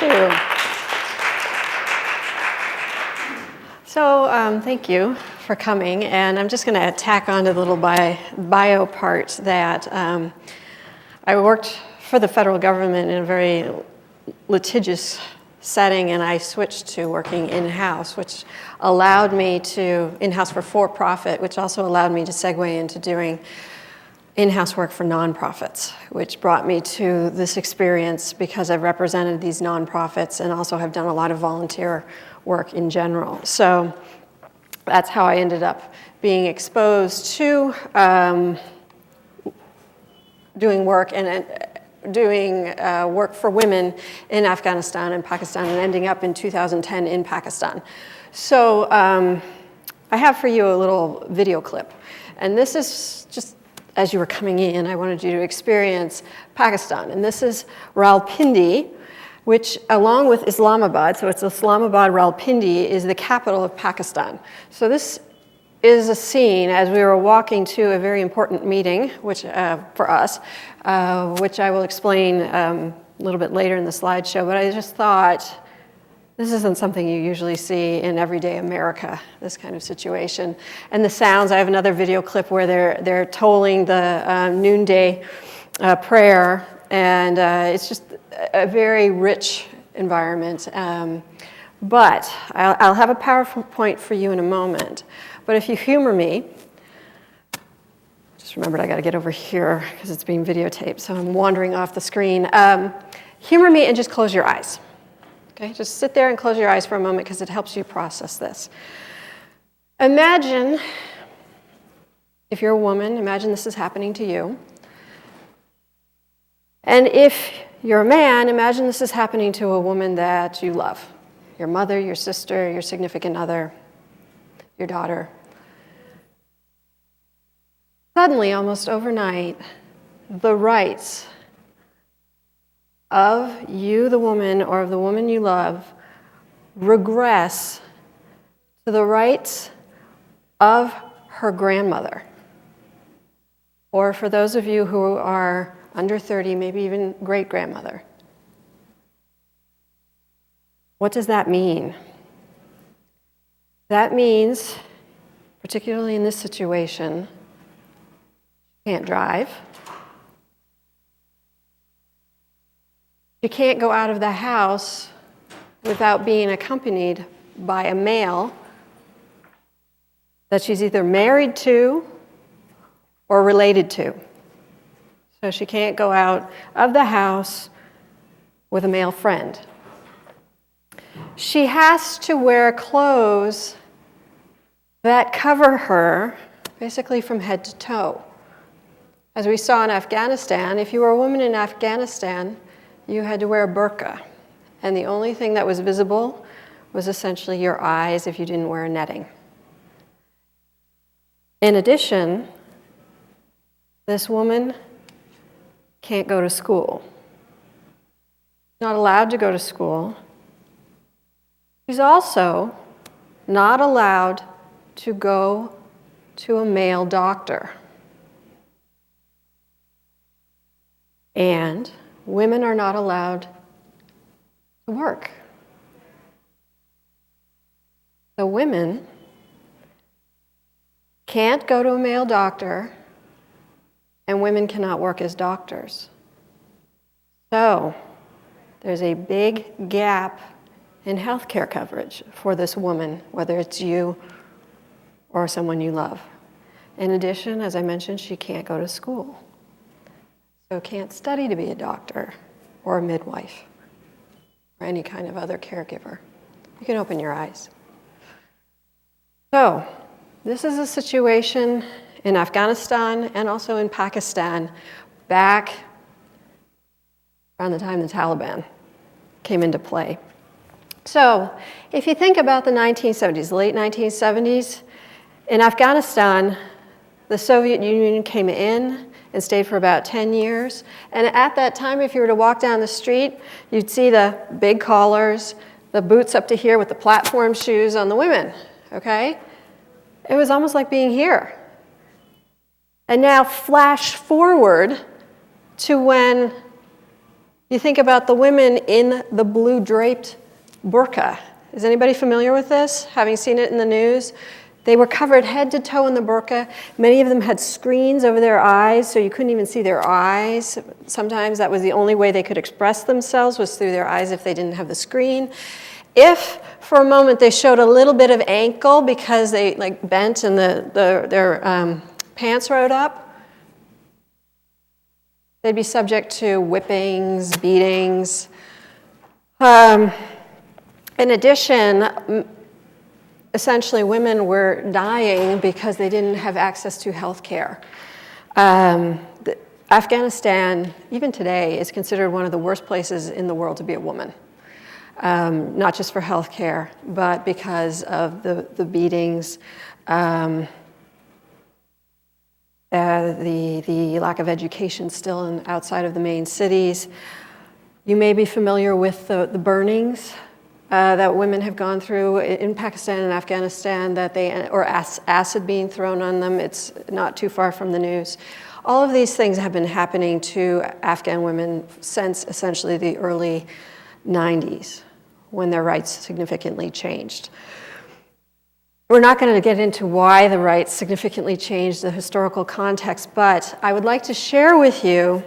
you. So thank you for coming, and I'm just going to tack on to the little bio part that I worked for the federal government in a very litigious setting, and I switched to working in-house, which allowed me to, in-house for profit, which also allowed me to segue into doing in-house work for nonprofits, which brought me to this experience because I've represented these nonprofits and also have done a lot of volunteer work in general. So that's how I ended up being exposed to doing work and doing work for women in Afghanistan and Pakistan, and ending up in 2010 in Pakistan. So I have for you a little video clip, and this is just as you were coming in, I wanted you to experience Pakistan. And this is Rawalpindi, which along with Islamabad, so it's Islamabad, Rawalpindi is the capital of Pakistan. So this is a scene as we were walking to a very important meeting, which for us, which I will explain a little bit later in the slideshow, but I just thought, this isn't something you usually see in everyday America, this kind of situation. And the sounds, I have another video clip where they're tolling the noonday prayer, and it's just a very rich environment. But I'll have a PowerPoint for you in a moment. But if you humor me, just remembered I got to get over here because it's being videotaped, so I'm wandering off the screen. Humor me and just close your eyes. Okay, just sit there and close your eyes for a moment because it helps you process this. Imagine, if you're a woman, imagine this is happening to you. And if you're a man, imagine this is happening to a woman that you love. Your mother, your sister, your significant other, your daughter. Suddenly, almost overnight, the rights of you, the woman, or of the woman you love, regress to the rights of her grandmother. Or for those of you who are under 30, maybe even great-grandmother. What does that mean? That means, particularly in this situation, you can't drive. You can't go out of the house without being accompanied by a male that she's either married to or related to. So she can't go out of the house with a male friend. She has to wear clothes that cover her basically from head to toe. As we saw in Afghanistan, if you were a woman in Afghanistan, you had to wear a burqa, and the only thing that was visible was essentially your eyes if you didn't wear a netting. In addition, this woman can't go to school. Not allowed to go to school. She's also not allowed to go to a male doctor. And women are not allowed to work. So women can't go to a male doctor, and women cannot work as doctors. So there's a big gap in healthcare coverage for this woman, whether it's you or someone you love. In addition, as I mentioned, she can't go to school. So can't study to be a doctor or a midwife or any kind of other caregiver. You can open your eyes. So this is a situation in Afghanistan and also in Pakistan back around the time the Taliban came into play. So if you think about the 1970s, the late 1970s, in Afghanistan, the Soviet Union came in and stayed for about 10 years. And at that time, if you were to walk down the street, you'd see the big collars, the boots up to here with the platform shoes on the women, okay? It was almost like being here. And now flash forward to when You think about the women in the blue draped burqa. Is anybody familiar with this, having seen it in the news? They were covered head to toe in the burqa. Many of them had screens over their eyes, so you couldn't even see their eyes. Sometimes that was the only way they could express themselves, was through their eyes if they didn't have the screen. If, for a moment, they showed a little bit of ankle because they bent and their pants rode up, they'd be subject to whippings, beatings. In addition, essentially, women were dying because they didn't have access to health care. Afghanistan, even today, is considered one of the worst places in the world to be a woman. Not just for health care, but because of the beatings, the lack of education still outside of the main cities. You may be familiar with the burnings that women have gone through in Pakistan and Afghanistan, or acid being thrown on them. It's not too far from the news. All of these things have been happening to Afghan women since essentially the early 90s, when their rights significantly changed. We're not going to get into why the rights significantly changed, the historical context, but I would like to share with you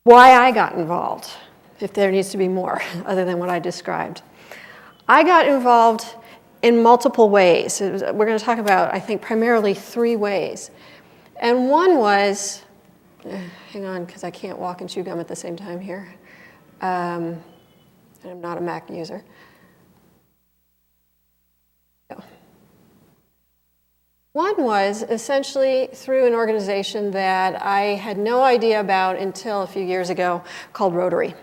why I got involved, if there needs to be more other than what I described. I got involved in multiple ways. We're going to talk about, I think, primarily 3 ways. And one was, hang on, because I can't walk and chew gum at the same time here. And I'm not a Mac user. No. One was essentially through an organization that I had no idea about until a few years ago, called Rotary.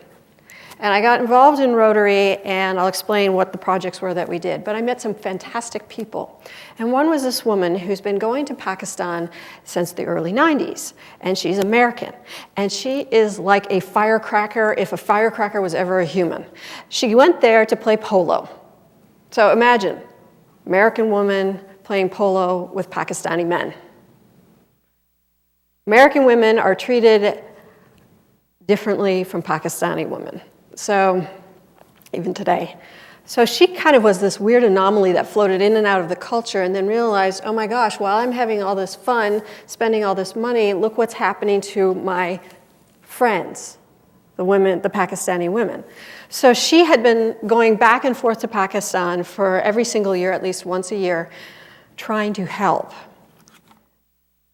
And I got involved in Rotary, and I'll explain what the projects were that we did. But I met some fantastic people. And one was this woman who's been going to Pakistan since the early 90s. And she's American. And she is like a firecracker, if a firecracker was ever a human. She went there to play polo. So imagine, American woman playing polo with Pakistani men. American women are treated differently from Pakistani women. So, even today. So she kind of was this weird anomaly that floated in and out of the culture, and then realized, oh my gosh, while I'm having all this fun, spending all this money, look what's happening to my friends, the women, the Pakistani women. So she had been going back and forth to Pakistan for every single year, at least once a year, trying to help.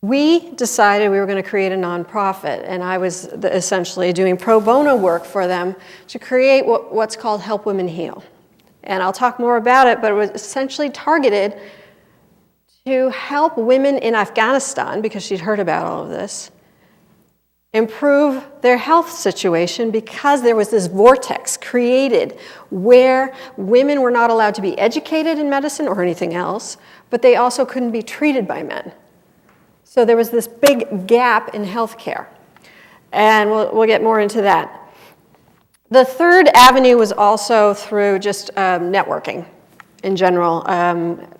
We decided we were going to create a nonprofit, and I was essentially doing pro bono work for them to create what's called Help Women Heal. And I'll talk more about it, but it was essentially targeted to help women in Afghanistan, because she'd heard about all of this, improve their health situation, because there was this vortex created where women were not allowed to be educated in medicine or anything else, but they also couldn't be treated by men. So there was this big gap in healthcare, and we'll get more into that. The third avenue was also through just networking in general.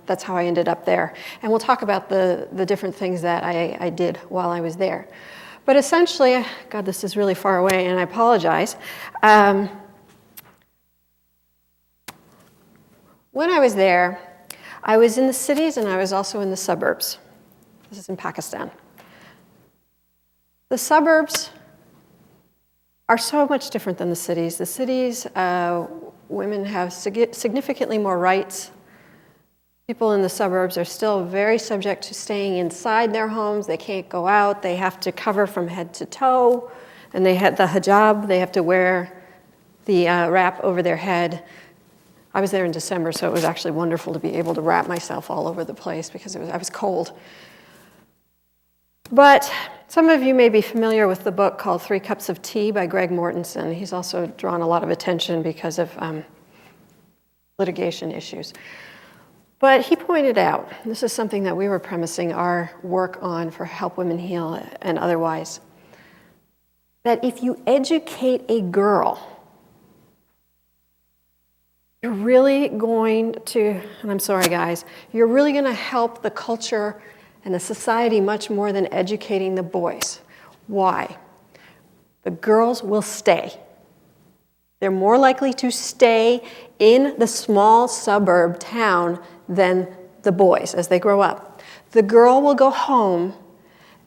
That's how I ended up there. And we'll talk about the different things that I did while I was there. But essentially, God, this is really far away, and I apologize. When I was there, I was in the cities and I was also in the suburbs. This is in Pakistan. The suburbs are so much different than the cities. The cities, women have significantly more rights. People in the suburbs are still very subject to staying inside their homes. They can't go out. They have to cover from head to toe. And they had the hijab. They have to wear the wrap over their head. I was there in December, so it was actually wonderful to be able to wrap myself all over the place because I was cold. But some of you may be familiar with the book called 3 Cups of Tea by Greg Mortensen. He's also drawn a lot of attention because of litigation issues. But he pointed out, this is something that we were premising our work on for Help Women Heal and otherwise, that if you educate a girl, you're really going to, and I'm sorry guys, you're really going to help the culture and the society much more than educating the boys. Why? The girls will stay. They're more likely to stay in the small suburb town than the boys as they grow up. The girl will go home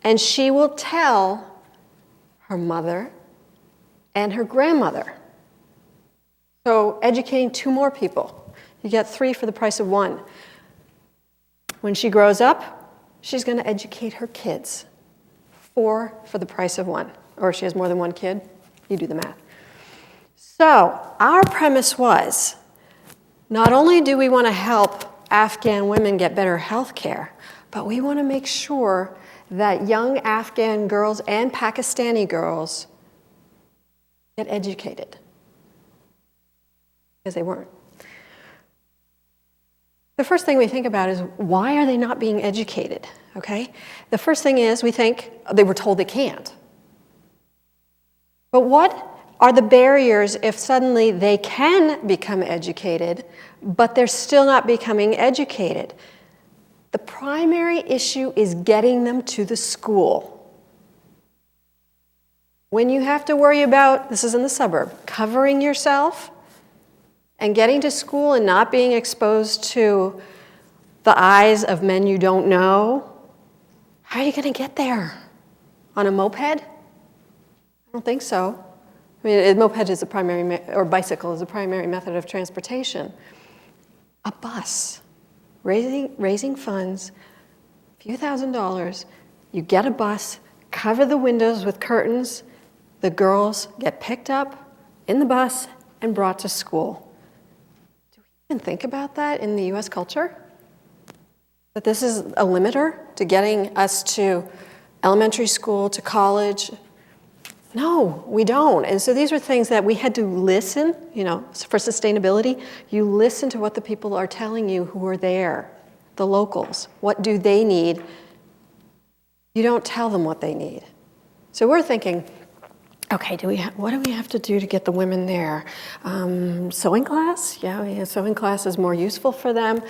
and she will tell her mother and her grandmother. So educating 2 more people. You get 3 for the price of 1. When she grows up, she's going to educate her kids. 4 for the price of 1. Or if she has more than 1 kid, you do the math. So our premise was, not only do we want to help Afghan women get better health care, but we want to make sure that young Afghan girls and Pakistani girls get educated. Because they weren't. The first thing we think about is, why are they not being educated? Okay? The first thing is, we think they were told they can't. But what are the barriers if suddenly they can become educated, but they're still not becoming educated? The primary issue is getting them to the school. When you have to worry about, this is in the suburb, covering yourself and getting to school and not being exposed to the eyes of men you don't know, how are you going to get there? On a moped? I don't think so. I mean, a moped is a primary, or bicycle is a primary method of transportation. A bus, raising funds, a few $1,000s, you get a bus, cover the windows with curtains, the girls get picked up in the bus and brought to school. Do we even think about that in the US culture? That this is a limiter to getting us to elementary school, to college? No, we don't. And so these are things that we had to listen, for sustainability. You listen to what the people are telling you who are there, the locals. What do they need? You don't tell them what they need. So we're thinking, okay, what do we have to do to get the women there? Sewing class? Yeah, sewing class is more useful for them.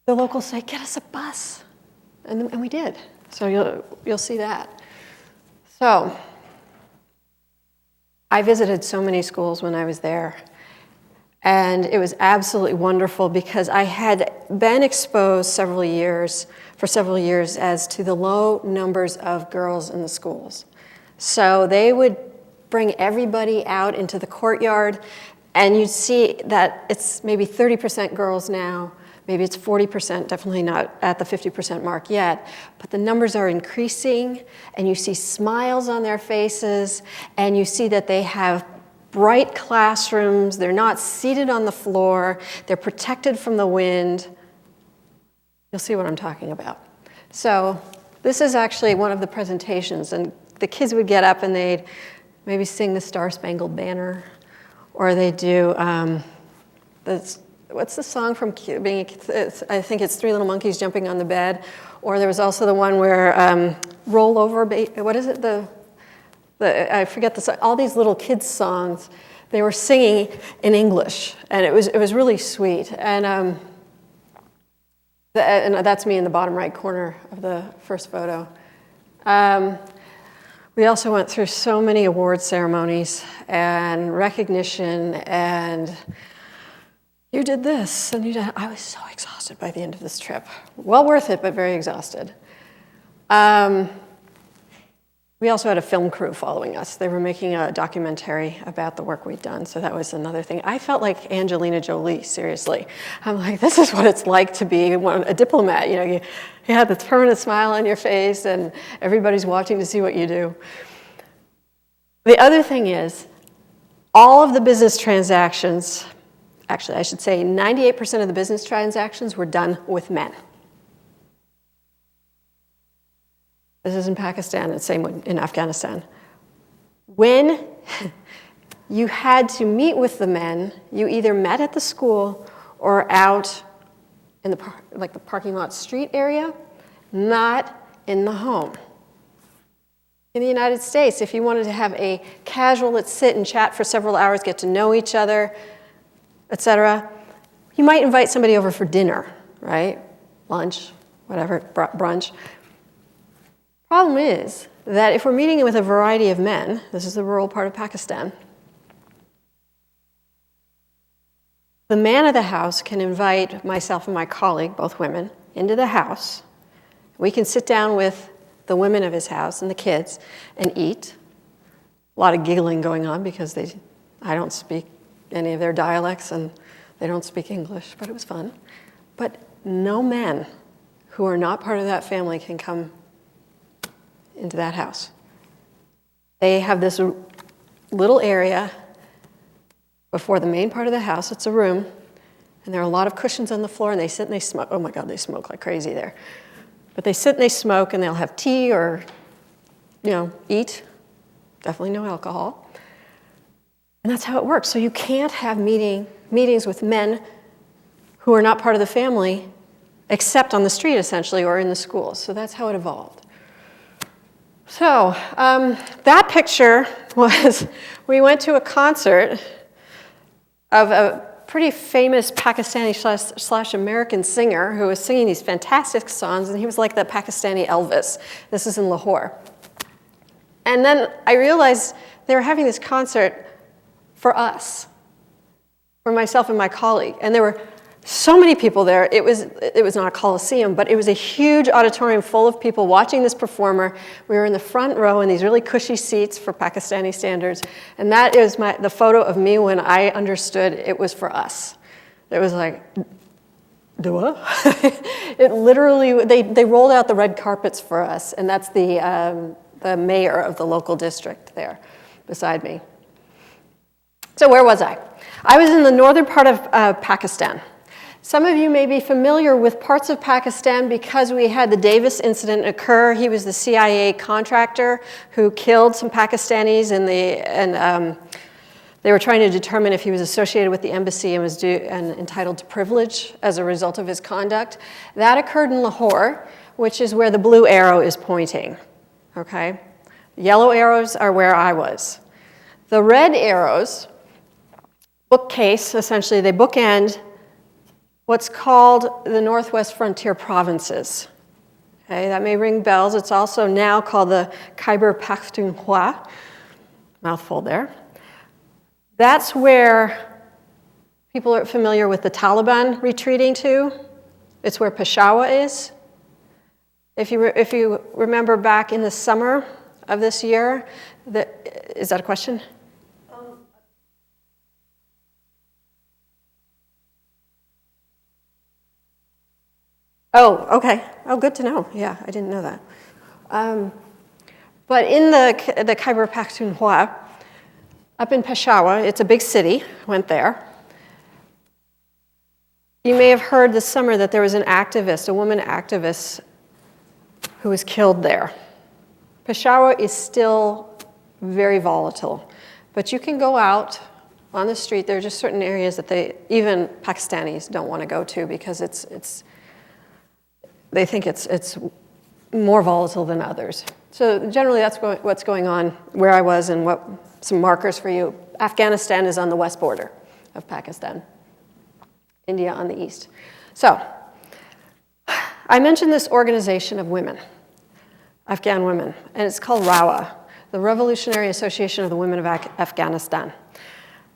The locals say, get us a bus. And we did. So you'll see that. So, I visited so many schools when I was there, and it was absolutely wonderful because I had been exposed for several years as to the low numbers of girls in the schools. So they would bring everybody out into the courtyard, and you'd see that it's maybe 30% girls now. Maybe it's 40%, definitely not at the 50% mark yet, but the numbers are increasing, and you see smiles on their faces, and you see that they have bright classrooms, they're not seated on the floor, they're protected from the wind. You'll see what I'm talking about. So this is actually one of the presentations, and the kids would get up and they'd maybe sing the Star-Spangled Banner, or they do what's the song from I think it's Three Little Monkeys Jumping on the Bed, or there was also the one where Roll Over, what is it, I forget the song, all these little kids songs, they were singing in English, and it was really sweet. And that's me in the bottom right corner of the first photo. We also went through so many award ceremonies and recognition, and you did this, and you did. I was so exhausted by the end of this trip. Well worth it, but very exhausted. We also had a film crew following us. They were making a documentary about the work we'd done, so that was another thing. I felt like Angelina Jolie, seriously. I'm like, this is what it's like to be a diplomat. You have this permanent smile on your face, and everybody's watching to see what you do. The other thing is, all of the business transactions, actually, I should say 98% of the business transactions were done with men. This is in Pakistan, and same in Afghanistan. When you had to meet with the men, you either met at the school or out in the parking lot street area, not in the home. In the United States, if you wanted to have a casual, let's sit and chat for several hours, get to know each other, etc., you might invite somebody over for dinner, right? Lunch, whatever, brunch. Problem is, that if we're meeting with a variety of men, this is the rural part of Pakistan, the man of the house can invite myself and my colleague, both women, into the house. We can sit down with the women of his house and the kids and eat. A lot of giggling going on because I don't speak any of their dialects and they don't speak English, but it was fun. But no men who are not part of that family can come into that house. They have this little area before the main part of the house. It's a room, and there are a lot of cushions on the floor, and they sit and they smoke. Oh my God, they smoke like crazy there. But they sit and they smoke, and they'll have tea or, eat. Definitely no alcohol. And that's how it works. So you can't have meetings with men who are not part of the family except on the street, essentially, or in the schools. So that's how it evolved. So that picture was, we went to a concert of a pretty famous Pakistani slash American singer who was singing these fantastic songs, and he was like the Pakistani Elvis. This is in Lahore. And then I realized they were having this concert for us, for myself and my colleague, and there were so many people there. It was not a coliseum, but it was a huge auditorium full of people watching this performer. We were in the front row in these really cushy seats for Pakistani standards, and that is the photo of me when I understood it was for us. It was like, duh? It literally, they rolled out the red carpets for us, and that's the mayor of the local district there beside me. So where was I? I was in the northern part of Pakistan. Some of you may be familiar with parts of Pakistan because we had the Davis incident occur. He was the CIA contractor who killed some Pakistanis, and they were trying to determine if he was associated with the embassy and was entitled to privilege as a result of his conduct. That occurred in Lahore, which is where the blue arrow is pointing. Okay? The yellow arrows are where I was. The red arrows bookcase, essentially, they bookend what's called the Northwest Frontier Provinces. Okay, that may ring bells. It's also now called the Khyber Pakhtunkhwa. Mouthful there. That's where people are familiar with the Taliban retreating to. It's where Peshawar is. If you remember back in the summer of this year, is that a question? Oh, okay. Oh, good to know. Yeah, I didn't know that. But in the Khyber Pakhtunkhwa, up in Peshawar, it's a big city, went there. You may have heard this summer that there was an activist, a woman activist, who was killed there. Peshawar is still very volatile, but you can go out on the street. There are just certain areas that even Pakistanis don't want to go to because they think it's more volatile than others. So generally that's what's going on where I was, and some markers for you. Afghanistan is on the west border of Pakistan. India on the east. So I mentioned this organization of women, Afghan women, and it's called RAWA, the Revolutionary Association of the Women of Afghanistan.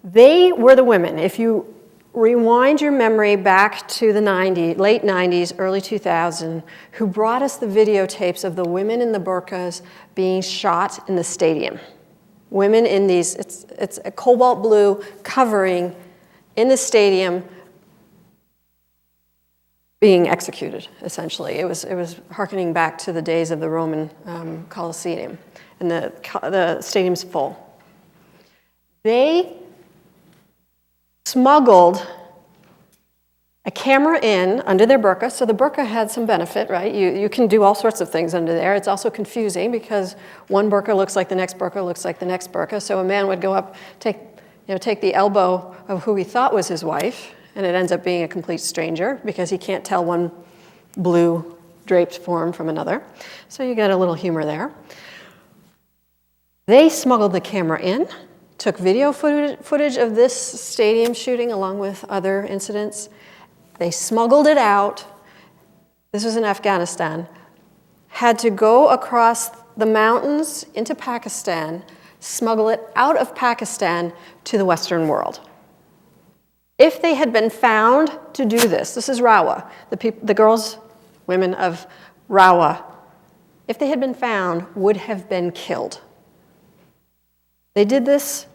They were the women. If you rewind your memory back to the late 90s, early 2000, who brought us the videotapes of the women in the burqas being shot in the stadium. Women in these, it's a cobalt blue covering in the stadium being executed, essentially. It was hearkening back to the days of the Roman Colosseum, and the stadium's full. They smuggled a camera in under their burqa. So the burqa had some benefit, right? You can do all sorts of things under there. It's also confusing because one burqa looks like the next burqa looks like the next burqa. So a man would go up, take the elbow of who he thought was his wife, and it ends up being a complete stranger because he can't tell one blue draped form from another. So you get a little humor there. They smuggled the camera in, took video footage of this stadium shooting along with other incidents. They smuggled it out. This was in Afghanistan. Had to go across the mountains into Pakistan, smuggle it out of Pakistan to the Western world. If they had been found to do this, this is Rawa, the girls, women of Rawa, if they had been found, would have been killed. They did this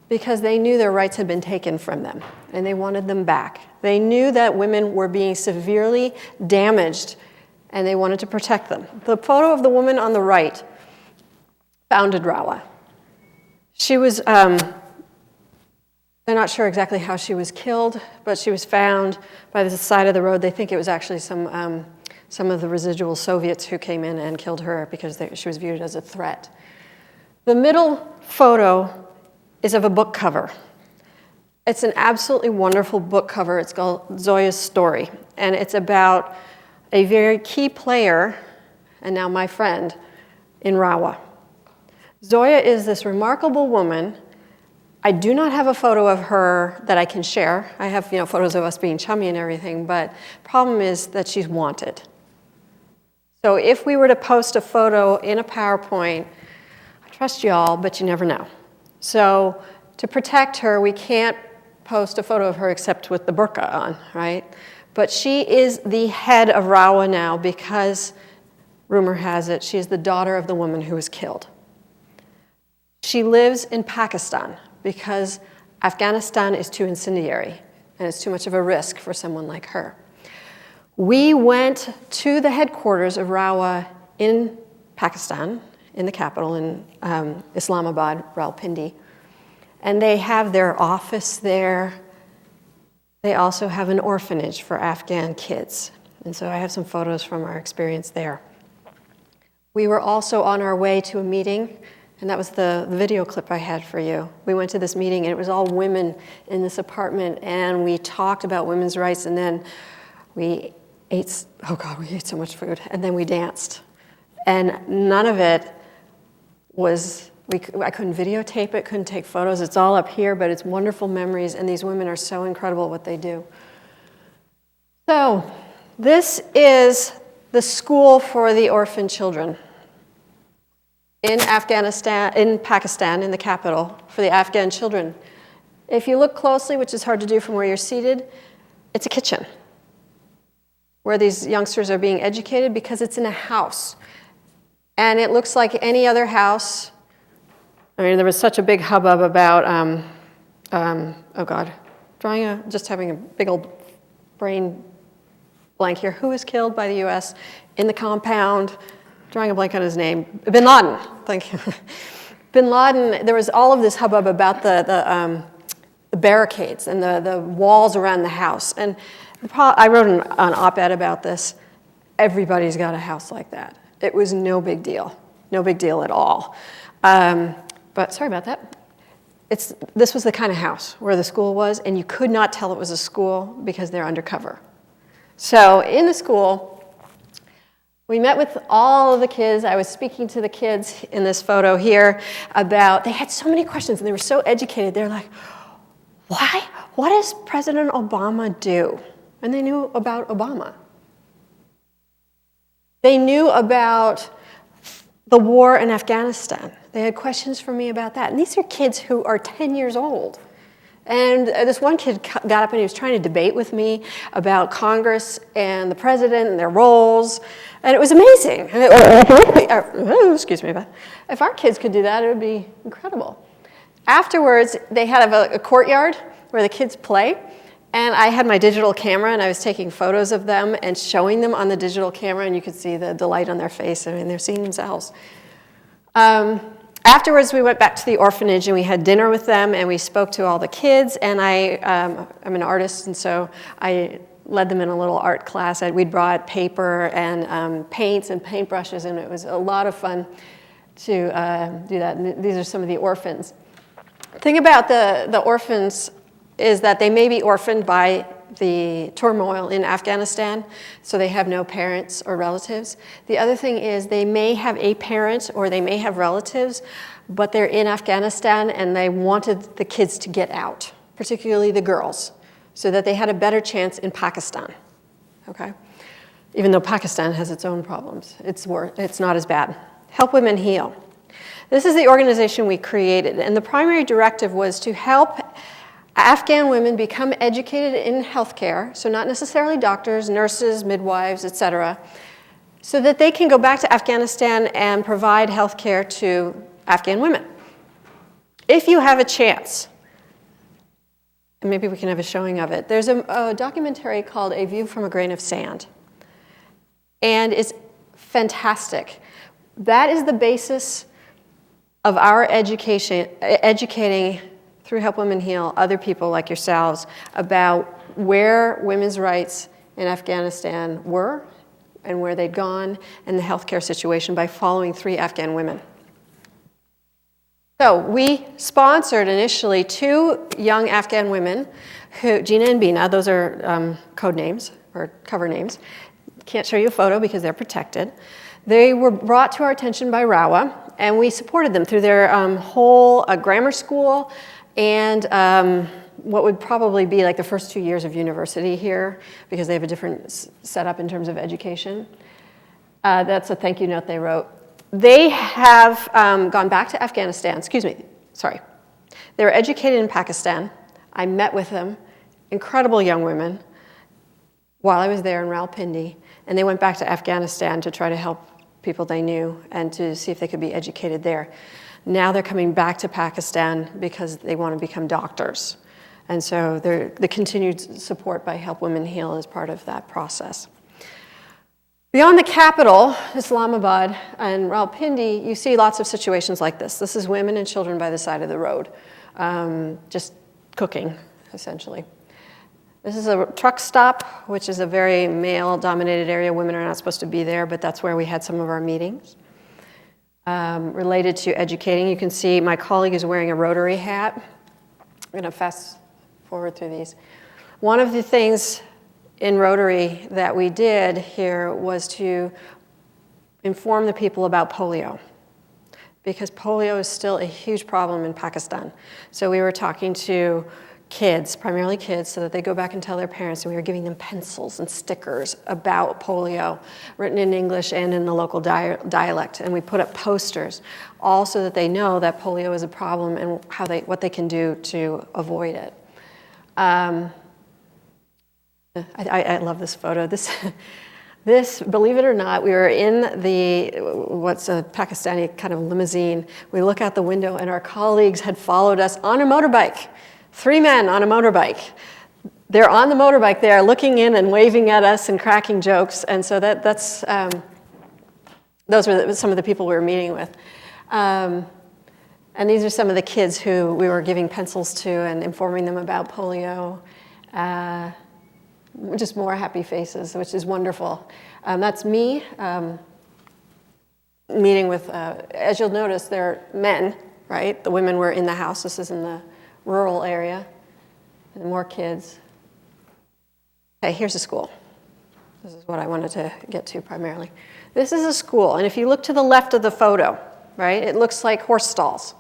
because they knew their rights had been taken from them, and they wanted them back. They knew that women were being severely damaged, and they wanted to protect them. The photo of the woman on the right founded Rawa. She was, they're not sure exactly how she was killed, but she was found by the side of the road. They think it was actually some of the residual Soviets who came in and killed her because she was viewed as a threat. The middle photo is of a book cover. It's an absolutely wonderful book cover. It's called Zoya's Story, and it's about a very key player, and now my friend, in Rawa. Zoya is this remarkable woman. I do not have a photo of her that I can share. I have, photos of us being chummy and everything, but the problem is that she's wanted. So if we were to post a photo in a PowerPoint, I trust y'all, but you never know. So to protect her, we can't post a photo of her except with the burqa on, right? But she is the head of Rawa now because, rumor has it, she is the daughter of the woman who was killed. She lives in Pakistan because Afghanistan is too incendiary and it's too much of a risk for someone like her. We went to the headquarters of Rawa in Pakistan, in the capital, in Islamabad, Rawalpindi, and they have their office there. They also have an orphanage for Afghan kids, and so I have some photos from our experience there. We were also on our way to a meeting, and that was the video clip I had for you. We went to this meeting, and it was all women in this apartment, and we talked about women's rights, and then we ate so much food, and then we danced. And none of it was, I couldn't videotape it, couldn't take photos. It's all up here, but it's wonderful memories, and these women are so incredible at what they do. So this is the school for the orphan children in Afghanistan, in Pakistan, in the capital, for the Afghan children. If you look closely, which is hard to do from where you're seated, it's a kitchen where these youngsters are being educated because it's in a house. And it looks like any other house. I mean, there was such a big hubbub about, just having a big old brain blank here. Who was killed by the US in the compound? Drawing a blank on his name. Bin Laden, thank you. Bin Laden, there was all of this hubbub about the barricades and the walls around the house. And I wrote an op-ed about this. Everybody's got a house like that. It was no big deal at all. But sorry about that. This was the kind of house where the school was, and you could not tell it was a school because they're undercover. So in the school, we met with all of the kids. I was speaking to the kids in this photo here about, they had so many questions, and they were so educated. They're like, why? What does President Obama do? And they knew about Obama. They knew about the war in Afghanistan. They had questions for me about that. And these are kids who are 10 years old. And this one kid got up and he was trying to debate with me about Congress and the president and their roles. And it was amazing. Excuse me, but if our kids could do that, it would be incredible. Afterwards, they had a courtyard where the kids play. And I had my digital camera, and I was taking photos of them and showing them on the digital camera, and you could see the delight on their face. I mean, they're seeing themselves. Afterwards, we went back to the orphanage, and we had dinner with them, and we spoke to all the kids. And I'm an artist, and so I led them in a little art class. We'd brought paper and paints and paintbrushes, and it was a lot of fun to do that. And these are some of the orphans. The thing about the orphans is that they may be orphaned by the turmoil in Afghanistan, so they have no parents or relatives. The other thing is they may have a parent or they may have relatives, but they're in Afghanistan and they wanted the kids to get out, particularly the girls, so that they had a better chance in Pakistan, okay? Even though Pakistan has its own problems, it's not as bad. Help Women Heal. This is the organization we created, and the primary directive was to help Afghan women become educated in healthcare, so not necessarily doctors, nurses, midwives, etc., so that they can go back to Afghanistan and provide healthcare to Afghan women. If you have a chance, and maybe we can have a showing of it, there's a documentary called A View from a Grain of Sand, and it's fantastic. That is the basis of our educating through Help Women Heal other people like yourselves about where women's rights in Afghanistan were and where they'd gone and the healthcare situation by following 3 Afghan women. So we sponsored initially 2 young Afghan women, Gina and Bina, those are code names or cover names. Can't show you a photo because they're protected. They were brought to our attention by RAWA, and we supported them through their whole grammar school and what would probably be like the first 2 years of university here because they have a different setup in terms of education. That's a thank you note they wrote. They have gone back to Afghanistan, They were educated in Pakistan. I met with them, incredible young women, while I was there in Rawalpindi, and they went back to Afghanistan to try to help people they knew and to see if they could be educated there. Now they're coming back to Pakistan because they want to become doctors. And so the continued support by Help Women Heal is part of that process. Beyond the capital, Islamabad and Rawalpindi, you see lots of situations like this. This is women and children by the side of the road, just cooking, essentially. This is a truck stop, which is a very male-dominated area. Women are not supposed to be there, but that's where we had some of our meetings. Related to educating, you can see my colleague is wearing a Rotary hat. I'm going to fast forward through these. One of the things in Rotary that we did here was to inform the people about polio, because polio is still a huge problem in Pakistan. So we were talking to kids, primarily kids, so that they go back and tell their parents, and we were giving them pencils and stickers about polio, written in English and in the local dialect, and we put up posters, all so that they know that polio is a problem and what they can do to avoid it. I love this photo. This, believe it or not, we were in what's a Pakistani kind of limousine. We look out the window, and our colleagues had followed us on a motorbike. 3 men on a motorbike. They're on the motorbike there looking in and waving at us and cracking jokes. And so those were some of the people we were meeting with. And these are some of the kids who we were giving pencils to and informing them about polio. Just more happy faces, which is wonderful. That's me meeting with, as you'll notice, they're men, right? The women were in the house. This is in the rural area, and more kids. Okay, here's a school. This is what I wanted to get to primarily. This is a school, and if you look to the left of the photo, right, it looks like horse stalls,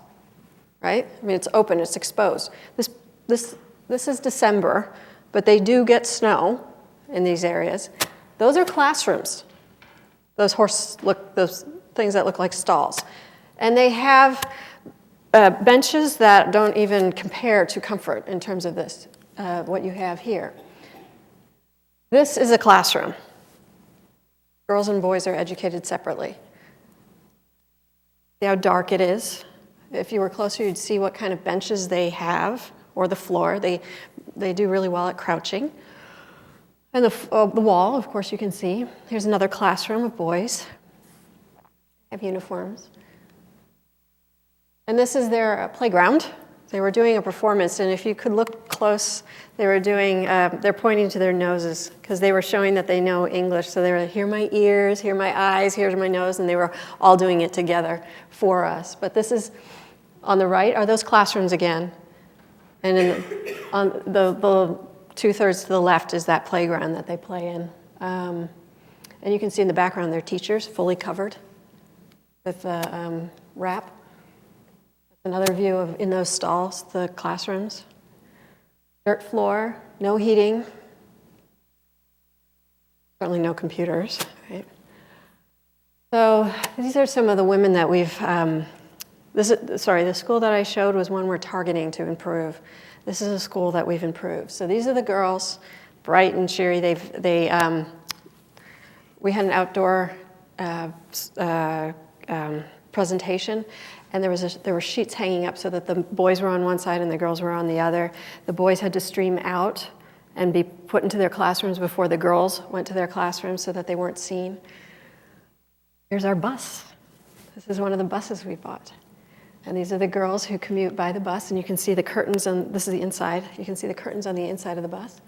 right? I mean, it's open, it's exposed. This is December, but they do get snow in these areas. Those are classrooms. Those things that look like stalls, and they have benches that don't even compare to comfort in terms of this, what you have here. This is a classroom. Girls and boys are educated separately. See how dark it is? If you were closer, you'd see what kind of benches they have, or the floor. They do really well at crouching. And the wall, of course, you can see. Here's another classroom of boys. They have uniforms. And this is their playground. They were doing a performance, and if you could look close, they're pointing to their noses, because they were showing that they know English. So they were like, here are my ears, here are my eyes, here's my nose, and they were all doing it together for us. But this is, on the right, are those classrooms again. And on the 2/3 to the left is that playground that they play in. And you can see in the background their teachers, fully covered with wrap. Another view of in those stalls, the classrooms. Dirt floor, no heating. Certainly no computers, right? So these are some of the women that we've, the school that I showed was one we're targeting to improve. This is a school that we've improved. So these are the girls, bright and cheery. We had an outdoor presentation, and there were sheets hanging up so that the boys were on one side and the girls were on the other. The boys had to stream out and be put into their classrooms before the girls went to their classrooms so that they weren't seen. Here's our bus. This is one of the buses we bought. And these are the girls who commute by the bus, and you can see the curtains on, this is the inside. You can see the curtains on the inside of the bus.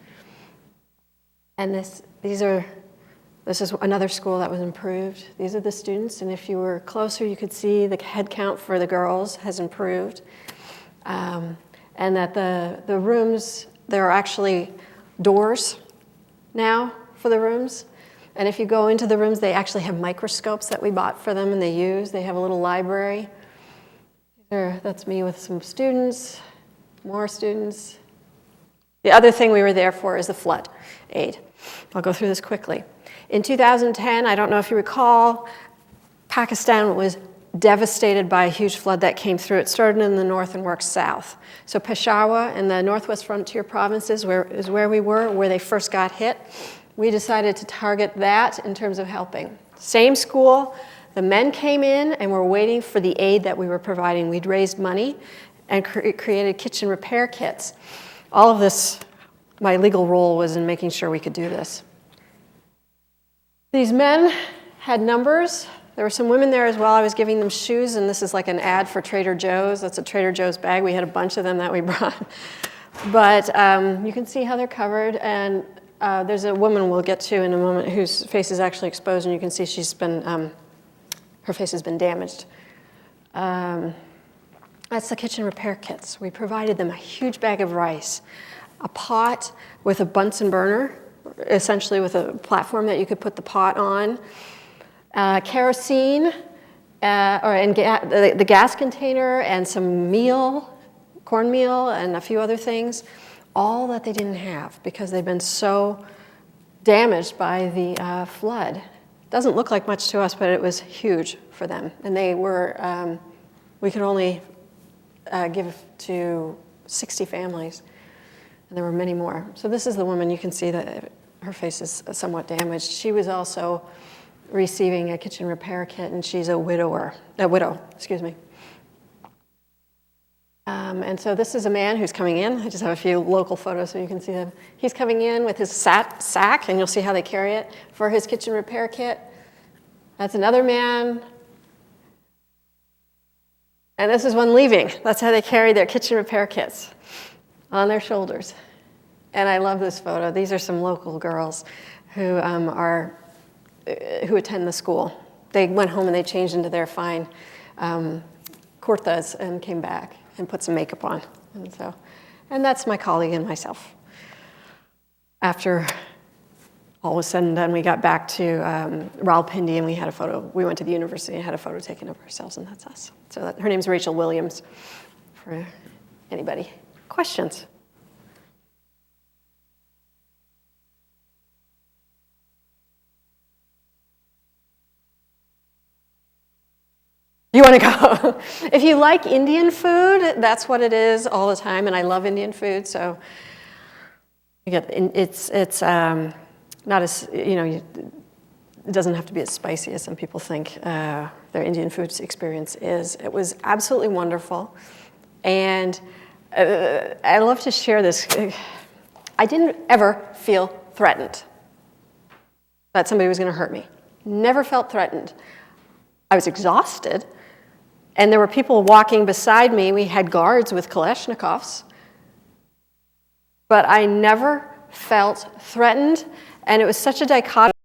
And this is another school that was improved. These are the students, and if you were closer, you could see the head count for the girls has improved. And that the rooms, there are actually doors now for the rooms. And if you go into the rooms, they actually have microscopes that we bought for them and they use. They have a little library. That's me with some students, more students. The other thing we were there for is the flood aid. I'll go through this quickly. In 2010, I don't know if you recall, Pakistan was devastated by a huge flood that came through. It started in the north and worked south. So Peshawar and the northwest frontier provinces is where we were, where they first got hit. We decided to target that in terms of helping. Same school, the men came in and were waiting for the aid that we were providing. We'd raised money and created kitchen repair kits. All of this, my legal role was in making sure we could do this. These men had numbers. There were some women there as well. I was giving them shoes, and this is like an ad for Trader Joe's. That's a Trader Joe's bag. We had a bunch of them that we brought. But you can see how they're covered, and there's a woman we'll get to in a moment whose face is actually exposed, and you can see she's been, her face has been damaged. That's the kitchen repair kits. We provided them a huge bag of rice, a pot with a Bunsen burner, essentially with a platform that you could put the pot on, kerosene, the gas container, and some meal, cornmeal, and a few other things, all that they didn't have because they've been so damaged by the flood. Doesn't look like much to us, but it was huge for them. And they were, we could only give to 60 families, and there were many more. So this is the woman. You can see that her face is somewhat damaged. She was also receiving a kitchen repair kit, and she's a widow. And so this is a man who's coming in. I just have a few local photos so you can see him. He's coming in with his sack, and you'll see how they carry it for his kitchen repair kit. That's another man. And this is one leaving. That's how they carry their kitchen repair kits, on their shoulders. And I love this photo. These are some local girls who attend the school. They went home and they changed into their fine kurtas and came back and put some makeup on. And that's my colleague and myself. After all was said and done, we got back to Rawalpindi and we had a photo. We went to the university and had a photo taken of ourselves, and that's us. So her name's Rachel Williams, for anybody. Questions? You want to go? If you like Indian food, that's what it is all the time, and I love Indian food. So it's not as, it doesn't have to be as spicy as some people think their Indian food experience is. It was absolutely wonderful, and I love to share this. I didn't ever feel threatened that somebody was going to hurt me. Never felt threatened. I was exhausted. And there were people walking beside me. We had guards with Kalashnikovs. But I never felt threatened. And it was such a dichotomy.